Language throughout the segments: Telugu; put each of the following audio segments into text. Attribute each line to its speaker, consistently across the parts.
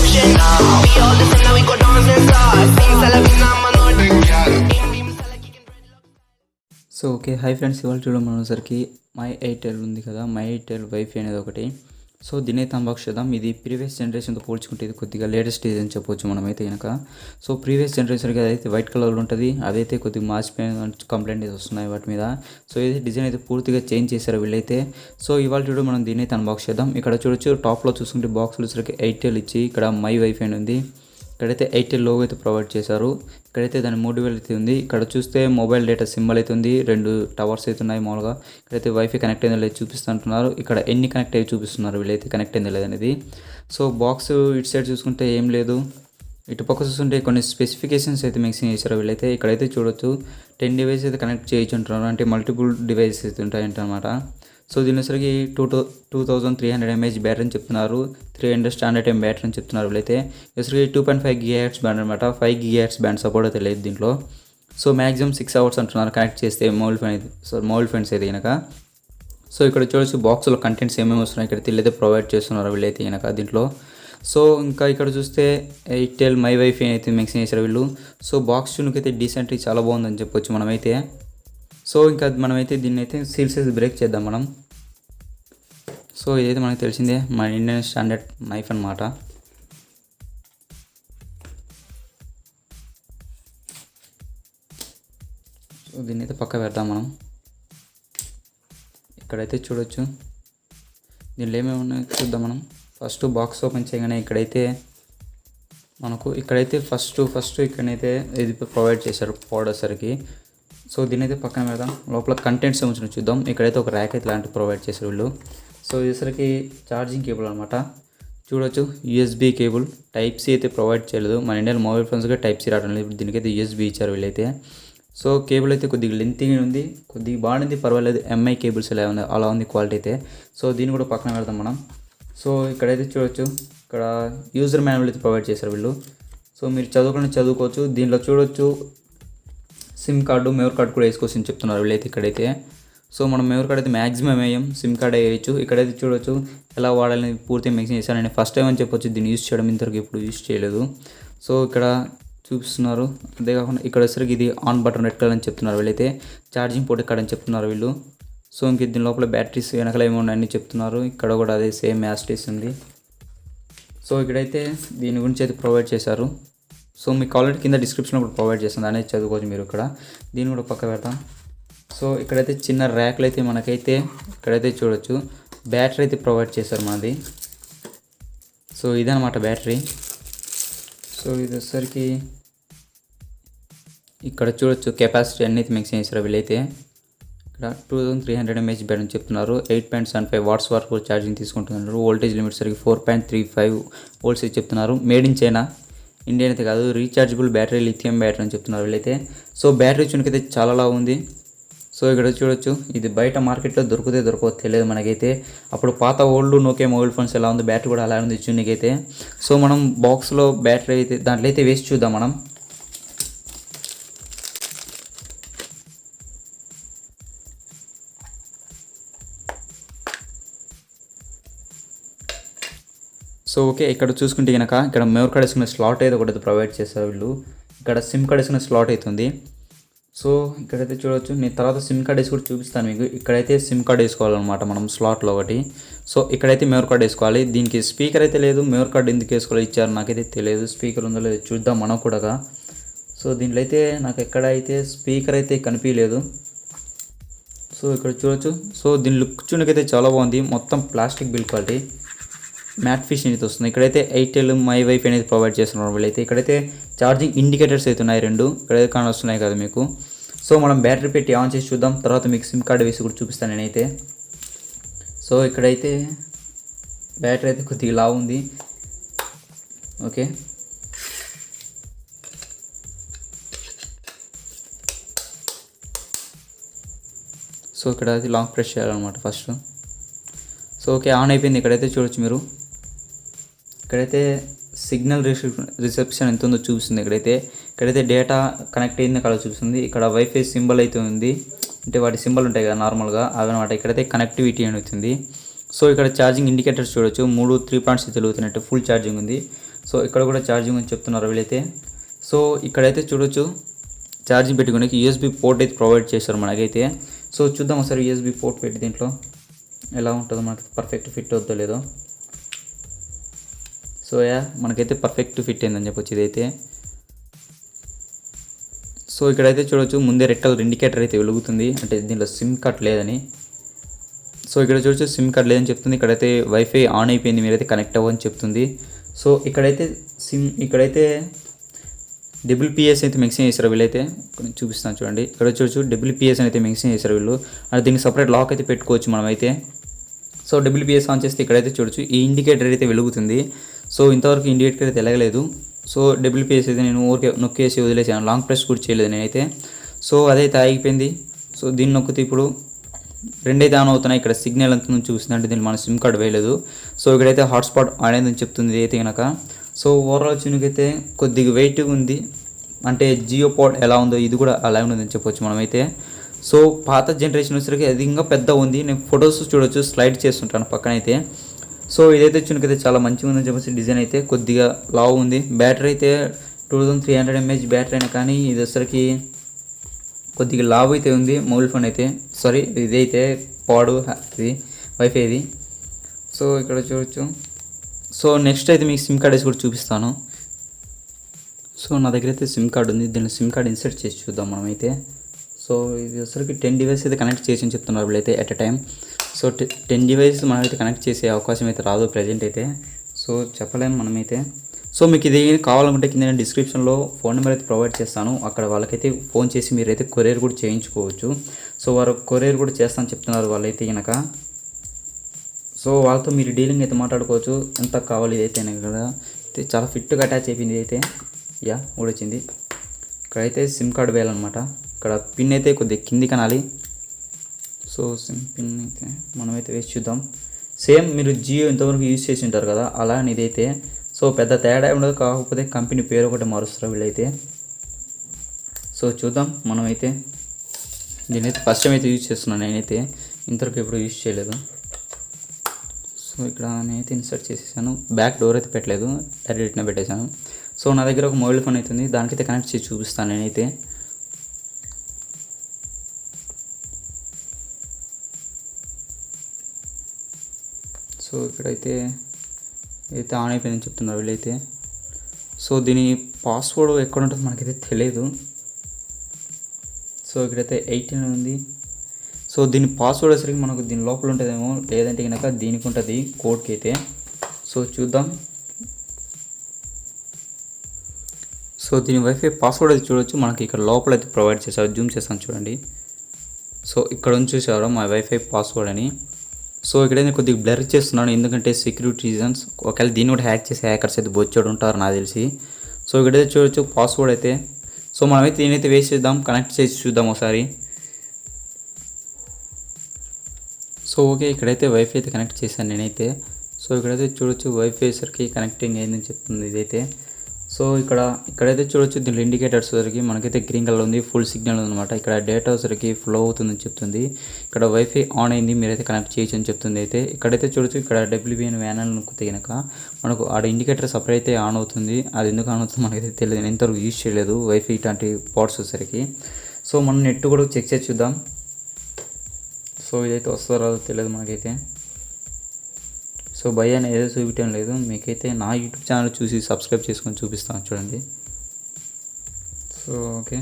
Speaker 1: ocean. We all the same, now we go dance and start. Sing Salavina, I'm a Nordic girl. In beam, Salah kicking dreadlocks.
Speaker 2: So okay hi friends, ఇవాళ చూడడం మనసరికి మై ఎయిర్టెల్ ఉంది కదా, మై ఎయిర్టెల్ వైఫై అనేది ఒకటి. సో దీని అయితే అన్బాక్స్ చేద్దాం. ఇది ప్రీవియస్ జనరేషన్తో పోల్చుకుంటే ఇది కొద్దిగా లేటెస్ట్ ఇది అని చెప్పొచ్చు మనమైతే కనుక. సో ప్రీవియస్ జనరేషన్కి అదైతే వైట్ కలర్లో ఉంటుంది, అదైతే కొద్దిగా మార్చిపోయిన కంప్లైంట్ అయితే వస్తున్నాయి వాటి మీద. సో ఇది డిజైన్ అయితే పూర్తిగా చేంజ్ చేశారు వీళ్ళైతే. సో ఇవాళ చూడ మనం దీన్ని అయితే అన్బాక్స్ చేద్దాం. ఇక్కడ చూడొచ్చు టాప్లో చూసుకుంటే బాక్స్లో సరికి ఎయిర్టెల్ ఇచ్చి ఇక్కడ మై వైఫై అని ఉంది. ఇక్కడైతే ఎయిర్టెల్ లోగో అయితే ప్రొవైడ్ చేశారు. ఇక్కడైతే దాని 3000 అయితే ఉంది. ఇక్కడ చూస్తే మొబైల్ డేటా సింబల్ అయితే ఉంది, 2 టవర్స్ అయితే ఉన్నాయి మామూలుగా. ఇక్కడైతే వైఫై కనెక్ట్ అయిందో లేదు చూపిస్తుంటున్నారు. ఇక్కడ ఎన్ని కనెక్ట్ అయ్యి చూపిస్తున్నారు వీళ్ళైతే కనెక్ట్ అయిందో లేదనేది. సో బాక్స్ ఇటు సైడ్ చూసుకుంటే ఏం లేదు, ఇటు పక్క చూస్తుంటే కొన్ని స్పెసిఫికేషన్స్ అయితే మెన్షన్ చేశారు వీళ్ళైతే. ఇక్కడైతే చూడొచ్చు 10 డివైస్ అయితే కనెక్ట్ చేయొచ్చు అంటున్నారు, అంటే మల్టిపుల్ డివైసెస్ అయితే ఉంటాయంటన్నమాట. సో దీనిసరికి 2300 mAh బ్యాటరీ అని చెప్తున్నారు, 300 స్టాండర్డ్ టైం బ్యాటరీ అని చెప్తున్నారు వీళ్ళైతే. ఇసరికి 2.5 GHz బ్యాండ్ అనమాట, 5 GHz బ్యాండ్ సపోర్ట్ అయితే లేదు దీంట్లో. సో మ్యాక్సిమం 6 hours అంటున్నారు కనెక్ట్ చేస్తే మొబైల్ ఫోన్ అయితే. సో మొబైల్ ఫోన్స్ అయితే కనుక. సో ఇక్కడ చూడొచ్చు బాక్స్లో కంటెంట్స్ ఏమేమి వస్తున్నాయి ఇక్కడ వీళ్ళైతే ప్రొవైడ్ చేస్తున్నారు వీళ్ళైతే కనుక దీంట్లో. సో ఇంకా ఇక్కడ చూస్తే ఎయిర్టెల్ మై వైఫై అయితే మెన్షన్ చేశారు వీళ్ళు. సో బాక్స్ చూనుకైతే డీసెంట్గా చాలా బాగుందని చెప్పొచ్చు మనమైతే. సో ఇంకా మనమైతే దీన్ని అయితే సీల్స్ బ్రేక్ చేద్దాం మనం. సో ఇదైతే మనకు తెలిసిందే, మన ఇండియన్ స్టాండర్డ్ నైఫ్ అన్నమాట. సో దీన్ని అయితే పక్క పెడతాం మనం. ఇక్కడైతే చూడొచ్చు దీనిలో ఏమేమి ఉన్నాయో చూద్దాం మనం. ఫస్ట్ బాక్స్ ఓపెన్ చేయగానే ఇక్కడైతే ఫస్ట్ ఇక్కడైతే ఇది ప్రొవైడ్ చేశారు పౌడర్ సరికి. సో దీని అయితే పక్కన పెడదాం. లోపల కంటెంట్స్ ఏమొచ్చినా చూద్దాం. ఇక్కడైతే ఒక ర్యాక్ అయితే లాంటివి ప్రొవైడ్ చేశారు వీళ్ళు. సో ఇసరికి ఛార్జింగ్ కేబుల్ అనమాట. చూడొచ్చు USB కేబుల్, Type-C అయితే ప్రొవైడ్ చేయలేదు. మన ఇండియన్ మొబైల్ ఫోన్స్గా Type-C రావడం లేదు, ఇప్పుడు దీనికైతే USB ఇచ్చారు వీళ్ళైతే. సో కేబుల్ అయితే కొద్దిగా లెంతీగా ఉంది, కొద్దిగా బాగుంది, పర్వాలేదు. MI కేబుల్స్ అలా ఉంది క్వాలిటీ అయితే. సో దీన్ని కూడా పక్కన పెడదాం మనం. సో ఇక్కడైతే చూడొచ్చు, ఇక్కడ యూజర్ మాన్యువల్ అయితే ప్రొవైడ్ చేశారు వీళ్ళు. సో మీరు చదువుకోవచ్చు. దీంట్లో చూడొచ్చు సిమ్ కార్డు, మెమరీ కార్డు కూడా వేసుకోవచ్చు అని చెప్తున్నారు వీళ్ళైతే ఇక్కడైతే. సో మనం మెమరీ కార్డ్ అయితే మ్యాక్సిమం వేయం, సిమ్ కార్డ్ వేయచ్చు. ఇక్కడైతే చూడొచ్చు ఎలా వాడాలని పూర్తిగా మెన్షన్ చేశాను. నేను ఫస్ట్ టైం అని చెప్పొచ్చు దీన్ని యూజ్ చేయడం, ఇంతవరకు ఎప్పుడు యూజ్ చేయలేదు. సో ఇక్కడ చూపిస్తున్నారు. అంతేకాకుండా ఇక్కడ వచ్చేసరికి ఇది ఆన్ బటన్ రెడ్ కలర్ అని చెప్తున్నారు వీళ్ళైతే. ఛార్జింగ్ పోర్ట్ ఇక్కడ అని చెప్తున్నారు వీళ్ళు. సో ఇంక దీని లోపల బ్యాటరీస్ వెనకాల ఏమో ఉన్నాయని చెప్తున్నారు. ఇక్కడ కూడా అదే సేమ్ యాస్టీస్ ఉంది. సో ఇక్కడైతే దీని గురించి అయితే ప్రొవైడ్ చేశారు. సో మీకు ఆల్రెడీ కింద డిస్క్రిప్షన్లో కూడా ప్రొవైడ్ చేస్తుంది, అనేది చదువుకోవచ్చు మీరు ఇక్కడ. దీన్ని కూడా పక్క పెడతాం. సో ఇక్కడైతే చిన్న ర్యాక్లు అయితే మనకైతే ఇక్కడైతే చూడొచ్చు బ్యాటరీ అయితే ప్రొవైడ్ చేశారు మనది. సో ఇదనమాట బ్యాటరీ. సో ఇది వచ్చేసరికి ఇక్కడ చూడొచ్చు కెపాసిటీ అన్నీ మెన్షన్ చేశారు వీళ్ళైతే. ఇక్కడ 2300 mAh బ్యాటరీ అని చెప్తున్నారు. 8.75 watts వరకు ఛార్జింగ్ తీసుకుంటున్నారు. వోల్టేజ్ లిమిట్ సరికి 4.35 volts చెప్తున్నారు. మేడ్ ఇన్ చైనా, ఇండియన్ అయితే కాదు. రీఛార్జబుల్ బ్యాటరీ, లిథియం బ్యాటరీ అని చెప్తున్నారు వీళ్ళైతే. సో బ్యాటరీ చునికైతే చాలా ఉంది. సో ఇక్కడ చూడొచ్చు ఇది బయట మార్కెట్లో దొరకదో తెలియదు మనకైతే. అప్పుడు పాత ఓల్డ్ నోకియా మొబైల్ ఫోన్స్ ఎలా ఉంది, బ్యాటరీ కూడా అలా ఉంది చునికైతే. సో మనం బాక్స్లో బ్యాటరీ అయితే దాంట్లో అయితే వేసి చూద్దాం మనం. సో ఓకే, ఇక్కడ చూసుకుంటే కనుక ఇక్కడ మెమరీ కార్డ్ వేసుకునే స్లాట్ అయితే ఒకటి ప్రొవైడ్ చేస్తారు వీళ్ళు. ఇక్కడ సిమ్ కార్డ్ వేసుకునే స్లాట్ అవుతుంది. సో ఇక్కడైతే చూడవచ్చు, నేను తర్వాత సిమ్ కార్డ్ వేసి కూడా చూపిస్తాను మీకు. ఇక్కడైతే సిమ్ కార్డ్ వేసుకోవాలన్నమాట మనం స్లాట్లో ఒకటి. సో ఇక్కడైతే మెమరీ కార్డ్ వేసుకోవాలి. దీనికి స్పీకర్ అయితే లేదు, మెమరీ కార్డ్ ఎందుకు వేసుకోవాలి ఇచ్చారు నాకైతే తెలియదు. స్పీకర్ ఉందో లేదో చూద్దాం మనం కూడా. సో దీంట్లో అయితే నాకు ఎక్కడైతే స్పీకర్ అయితే కనిపించలేదు. సో ఇక్కడ చూడొచ్చు. సో దీని లుక్ చూడకైతే చాలా బాగుంది, మొత్తం plastic bill quality, matte finish అనేది వస్తుంది. ఇక్కడైతే ఎయిర్టెల్ మై వైఫై అనేది ప్రొవైడ్ చేస్తున్నారు వీళ్ళైతే. ఇక్కడైతే ఛార్జింగ్ ఇండికేటర్స్ అయితే ఉన్నాయి 2, ఇక్కడైతే కానొస్తున్నాయి కదా మీకు. సో మనం బ్యాటరీ పెట్టి ఆన్ చేసి చూద్దాం, తర్వాత మీకు సిమ్ కార్డ్ వేసి కూడా చూపిస్తాను నేనైతే. సో ఇక్కడైతే బ్యాటరీ అయితే కొద్దిగా ఇలా ఉంది. ఓకే, సో ఇక్కడ అది లాంగ్ ప్రెస్ చేయాలన్నమాట ఫస్ట్. సో ఓకే, ఆన్ అయిపోయింది. ఇక్కడైతే చూడొచ్చు మీరు, ఇక్కడైతే సిగ్నల్ రిసెప్షన్ ఎంత ఉందో చూపిస్తుంది. ఇక్కడైతే డేటా కనెక్ట్ అయింది అక్కడ చూపిస్తుంది. ఇక్కడ వైఫై సింబల్ అయితే ఉంది, అంటే వాటి సింబల్ ఉంటాయి కదా నార్మల్గా అవన్నమాట. ఇక్కడైతే కనెక్టివిటీ అని వచ్చింది. సో ఇక్కడ ఛార్జింగ్ ఇండికేటర్స్ చూడొచ్చు, 3 3 పాయింట్స్ తెలుగుతున్నట్టు ఫుల్ ఛార్జింగ్ ఉంది. సో ఇక్కడ కూడా ఛార్జింగ్ అని చెప్తున్నారు వీళ్ళైతే. సో ఇక్కడైతే చూడొచ్చు ఛార్జింగ్ పెట్టుకోవడానికి యూఎస్బీ పోర్ట్ అయితే ప్రొవైడ్ చేశారు మనకైతే. సో చూద్దాం ఒకసారి యూఎస్బీ పోర్ట్ పెట్టి దీంట్లో ఎలా ఉంటుందో, మనకి పర్ఫెక్ట్ ఫిట్ అవుతుందో లేదో. సో మనకైతే పర్ఫెక్ట్ ఫిట్ అయిందని చెప్పొచ్చు ఇదైతే. సో ఇక్కడైతే చూడొచ్చు ముందే రెడ్ కలర్ ఇండికేటర్ అయితే వెలుగుతుంది, అంటే దీంట్లో సిమ్ కార్డ్ లేదని. సో ఇక్కడ చూడొచ్చు సిమ్ కార్డ్ లేదని చెప్తుంది. ఇక్కడైతే వైఫై ఆన్ అయిపోయింది, మీరైతే కనెక్ట్ అవ్వని చెప్తుంది. సో ఇక్కడైతే WPS అయితే మెన్షన్ చేశారు వీళ్ళైతే. చూపిస్తాను చూడండి, ఇక్కడ చూడొచ్చు WPS అయితే మెన్షన్ చేశారు వీళ్ళు. అంటే దీనికి సపరేట్ లాక్ అయితే పెట్టుకోవచ్చు మనమైతే. సో WPS ఆన్ చేస్తే ఇక్కడైతే చూడొచ్చు ఈ ఇండికేటర్ అయితే వెలుగుతుంది. సో ఇంతవరకు ఇండికేటర్ అయితే వెలగలేదు. సో WPS అయితే నేను ఊరికే నొక్కేసి వదిలేసాను, లాంగ్ ప్రెస్ కూడా చేయలేదు నేనైతే. సో అదైతే ఆగిపోయింది. సో దీన్ని నొక్కితే ఇప్పుడు రెండైతే ఆన్ అవుతున్నాయి. ఇక్కడ సిగ్నల్ అంత నుంచి చూస్తుంది, అంటే దీన్ని మన సిమ్ కార్డ్ వేయలేదు. సో ఇక్కడైతే హాట్స్పాట్ ఆన్ అయిందని చెప్తుంది ఇదైతే కనుక. సో ఓవరాల్ చిన్నకైతే కొద్దిగా వెయిట్గా ఉంది, అంటే జియో పాడ్ ఎలా ఉందో ఇది కూడా అలా ఉందని చెప్పొచ్చు మనమైతే. సో పాత జనరేషన్ వచ్చేసరికి అది ఇంకా పెద్ద ఉంది. నేను ఫొటోస్ చూడొచ్చు, స్లైడ్ చేస్తుంటాను పక్కనైతే. సో ఇదైతే చిన్నకైతే చాలా మంచిగా ఉందని చెప్పేసి డిజైన్ అయితే కొద్దిగా లావు ఉంది. బ్యాటరీ అయితే 2300 mAh బ్యాటరీ అయినా కానీ ఇది వచ్చరికి కొద్దిగా లావు అయితే ఉంది. మొబైల్ ఫోన్ అయితే ఇదైతే పాడు ఇది వైఫై ఇది. సో ఇక్కడ చూడొచ్చు. సో నెక్స్ట్ అయితే మీకు సిమ్ కార్డ్ వేసి కూడా చూపిస్తాను. సో నా దగ్గర అయితే సిమ్ కార్డ్ ఉంది, దీన్ని సిమ్ కార్డ్ ఇన్సర్ట్ చేసి చూద్దాం మనమైతే. సో ఇది వచ్చరికి 10 డివైస్ అయితే కనెక్ట్ చేసి అని చెప్తున్నారు వీళ్ళైతే at a time. So 10 device మనమైతే కనెక్ట్ చేసే అవకాశం అయితే రాదు ప్రజెంట్ అయితే. సో చెప్పలేము మనమైతే. సో మీకు ఇది కావాలనుకుంటే కింద నేను డిస్క్రిప్షన్లో ఫోన్ నెంబర్ అయితే ప్రొవైడ్ చేస్తాను, అక్కడ వాళ్ళకైతే ఫోన్ చేసి మీరైతే కొరియర్ కూడా చేయించుకోవచ్చు. సో వారు కొరియర్ కూడా చేస్తానని చెప్తున్నారు వాళ్ళైతే కనుక. సో వాళ్ళతో మీరు డీలింగ్ అయితే మాట్లాడుకోవచ్చు, ఎంత కావాలి ఇదైతే కదా. చాలా ఫిట్గా అటాచ్ అయిపోయింది అయితే. కూడా వచ్చింది. ఇక్కడైతే సిమ్ కార్డ్ వేయాలన్నమాట. ఇక్కడ పిన్ అయితే కొద్దిగా కింది కనాలి. సో సిమ్ పిన్ అయితే మనమైతే వేసి చూద్దాం. సేమ్ మీరు జియో ఇంతవరకు యూజ్ చేసి ఉంటారు కదా, అలా ఇదైతే. సో పెద్ద తేడా ఉండదు, కాకపోతే కంపెనీ పేరు ఒకటి మారుస్తారు వీళ్ళైతే. సో చూద్దాం మనమైతే. దీనైతే ఫస్ట్ టైం అయితే యూజ్ చేస్తున్నాను నేనైతే, ఇంతవరకు ఎప్పుడు యూజ్ చేయలేదు. సో ఇక్కడ నేనైతే ఇన్సర్ట్ చేసేసాను. బ్యాక్ డోర్ అయితే పెట్టలేదు, డైరెక్ట్గా పెట్టేశాను. సో నా దగ్గర ఒక మొబైల్ ఫోన్ అయితే ఉంది, దానికైతే కనెక్ట్ చేసి చూపిస్తాను నేనైతే. సో ఇక్కడైతే ఆన్ అయిపోయిందని చెప్తున్నారు వీళ్ళైతే. సో దీని పాస్వర్డ్ ఎక్కడ ఉంటుందో మనకైతే తెలియదు. సో ఇక్కడైతే 18 ఉంది. సో దీని పాస్వర్డ్ వచ్చేసరికి మనకు దీని లోపల ఉంటుందేమో, లేదంటే కనుక దీనికి ఉంటుంది కోడ్కి అయితే. సో చూద్దాం. సో దీని వైఫై పాస్వర్డ్ అయితే చూడొచ్చు, మనకి ఇక్కడ లోపల అయితే ప్రొవైడ్ చేశారు. జూమ్ చేస్తాను చూడండి. సో ఇక్కడ నుంచి చూసారు మా వైఫై పాస్వర్డ్ అని. సో ఇక్కడైతే కొద్దిగా బ్లర్ చేస్తున్నాను, ఎందుకంటే సెక్యూరిటీ రీజన్స్. ఒకవేళ దీన్ని కూడా హ్యాక్ చేసి హ్యాకర్స్ అయితే బొచ్చాడు ఉంటారు నాకు తెలిసి. సో ఇక్కడైతే చూడొచ్చు పాస్వర్డ్ అయితే. సో మనమైతే దీనైతే వేసి చేద్దాం, కనెక్ట్ చేసి చూద్దాం ఒకసారి. సో ఓకే, ఇక్కడైతే వైఫై అయితే కనెక్ట్ చేశాను నేనైతే. సో ఇక్కడైతే చూడొచ్చు వైఫై సరికి కనెక్టింగ్ అయిందని చెప్తుంది ఇదైతే. సో ఇక్కడైతే చూడొచ్చు దీంట్లో ఇండికేటర్స్ సరికి మనకైతే గ్రీన్ కలర్ ఉంది, ఫుల్ సిగ్నల్ ఉందన్నమాట. ఇక్కడ డేటా సరికి ఫ్లో అవుతుందని చెప్తుంది. ఇక్కడ వైఫై ఆన్ అయింది, మీరైతే కనెక్ట్ చేయొచ్చు అని చెప్తుంది అయితే. ఇక్కడైతే చూడొచ్చు ఇక్కడ WPN వ్యానల్ నొక్కితే కనుక మనకు ఆడ ఇండికేటర్ సపరేట్ అయితే ఆన్ అవుతుంది. అది ఎందుకు ఆన్ అవుతుందో మనకైతే తెలియదు, నేను ఇంతవరకు యూజ్ చేయలేదు వైఫై ఇట్లాంటి పార్ట్స్ వచ్చేసరికి. సో మనం నెట్ కూడా చెక్ చేసి చూద్దాం. సో ఇదైతే వస్తుందో రాదో తెలియదు మనకైతే. సో భయ అని ఏదో చూపించడం లేదు మీకైతే, నా యూట్యూబ్ ఛానల్ చూసి సబ్స్క్రైబ్ చేసుకొని చూపిస్తాను చూడండి. సో ఓకే,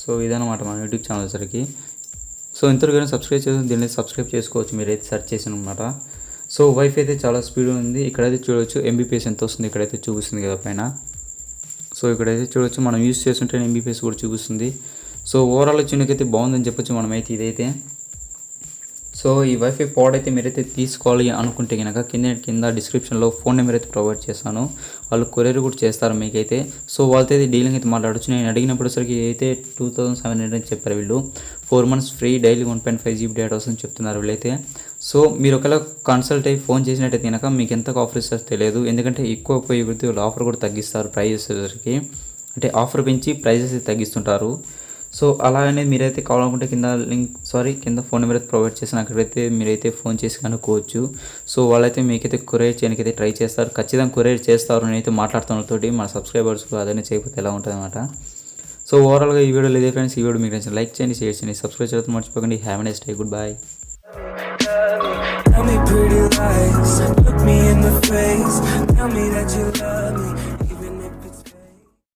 Speaker 2: సో ఇదన్నమాట మన యూట్యూబ్ ఛానల్ సరికి. సో ఇంతవరకు సబ్స్క్రైబ్ చేసి దీన్ని సబ్స్క్రైబ్ చేసుకోవచ్చు మీరైతే సెర్చ్ చేసిన అనమాట. సో వైఫై అయితే చాలా స్పీడ్ ఉంది. ఇక్కడైతే చూడవచ్చు MBPS ఎంత వస్తుంది, ఇక్కడైతే చూపిస్తుంది కదా పైన. సో ఇక్కడైతే చూడవచ్చు మనం యూజ్ చేస్తుంటే MBPS కూడా చూపిస్తుంది. సో ఓవరాల్ చిన్నకైతే బాగుందని చెప్పొచ్చు మనమైతే ఇదైతే. సో ఈ వైఫై పాడ్ అయితే మీరైతే తీసుకోవాలి అనుకుంటే కనుక కింద డిస్క్రిప్షన్లో ఫోన్ నెంబర్ అయితే ప్రొవైడ్ చేస్తాను, వాళ్ళు కొరియర్ కూడా చేస్తారు మీకైతే. సో వాళ్ళతో అయితే డీలింగ్ అయితే మాట్లాడవచ్చు. నేను అడిగినప్పుడు సరికి అయితే 2700 అని చెప్పారు వీళ్ళు. 4 months free, daily 1.5 GB data వస్తుందని చెప్తున్నారు వీళ్ళైతే. సో మీరు ఒకవేళ కన్సల్ట్ అయ్యి ఫోన్ చేసినట్టయితే కనుక మీకు ఎంత ఆఫర్ ఇస్తారో తెలియదు, ఎందుకంటే ఎక్కువ పోయి వాళ్ళు ఆఫర్ కూడా తగ్గిస్తారు ప్రైజెస్కి, అంటే ఆఫర్ పెంచి ప్రైజెస్ తగ్గిస్తుంటారు. సో అలాగనే మీరైతే కావాలనుకుంటే కింద ఫోన్ నెంబర్ అయితే ప్రొవైడ్ చేసిన అక్కడైతే మీరైతే ఫోన్ చేసి కనుక్కోవచ్చు. సో వాళ్ళైతే మీకైతే కొరియర్ చేయడానికి ట్రై చేస్తారు, ఖచ్చితంగా కొరియర్ చేస్తారు. నేనైతే మాట్లాడుతున్న తోటి మన సబ్స్క్రైబర్స్ అదనే చేయకపోతే ఎలా ఉంటుంది అన్నమాట. సో ఓవరాల్గా ఈ వీడియోలో ఇదే ఫ్రెండ్స్. ఈ వీడియో మీకు నచ్చిన లైక్ చేయండి, షేర్ చేయండి, సబ్స్క్రైబ్ చేయడం మర్చిపోకండి. Have a nice day, good bye.
Speaker 3: Tell me pretty lies, look me in the face, tell me that you love me.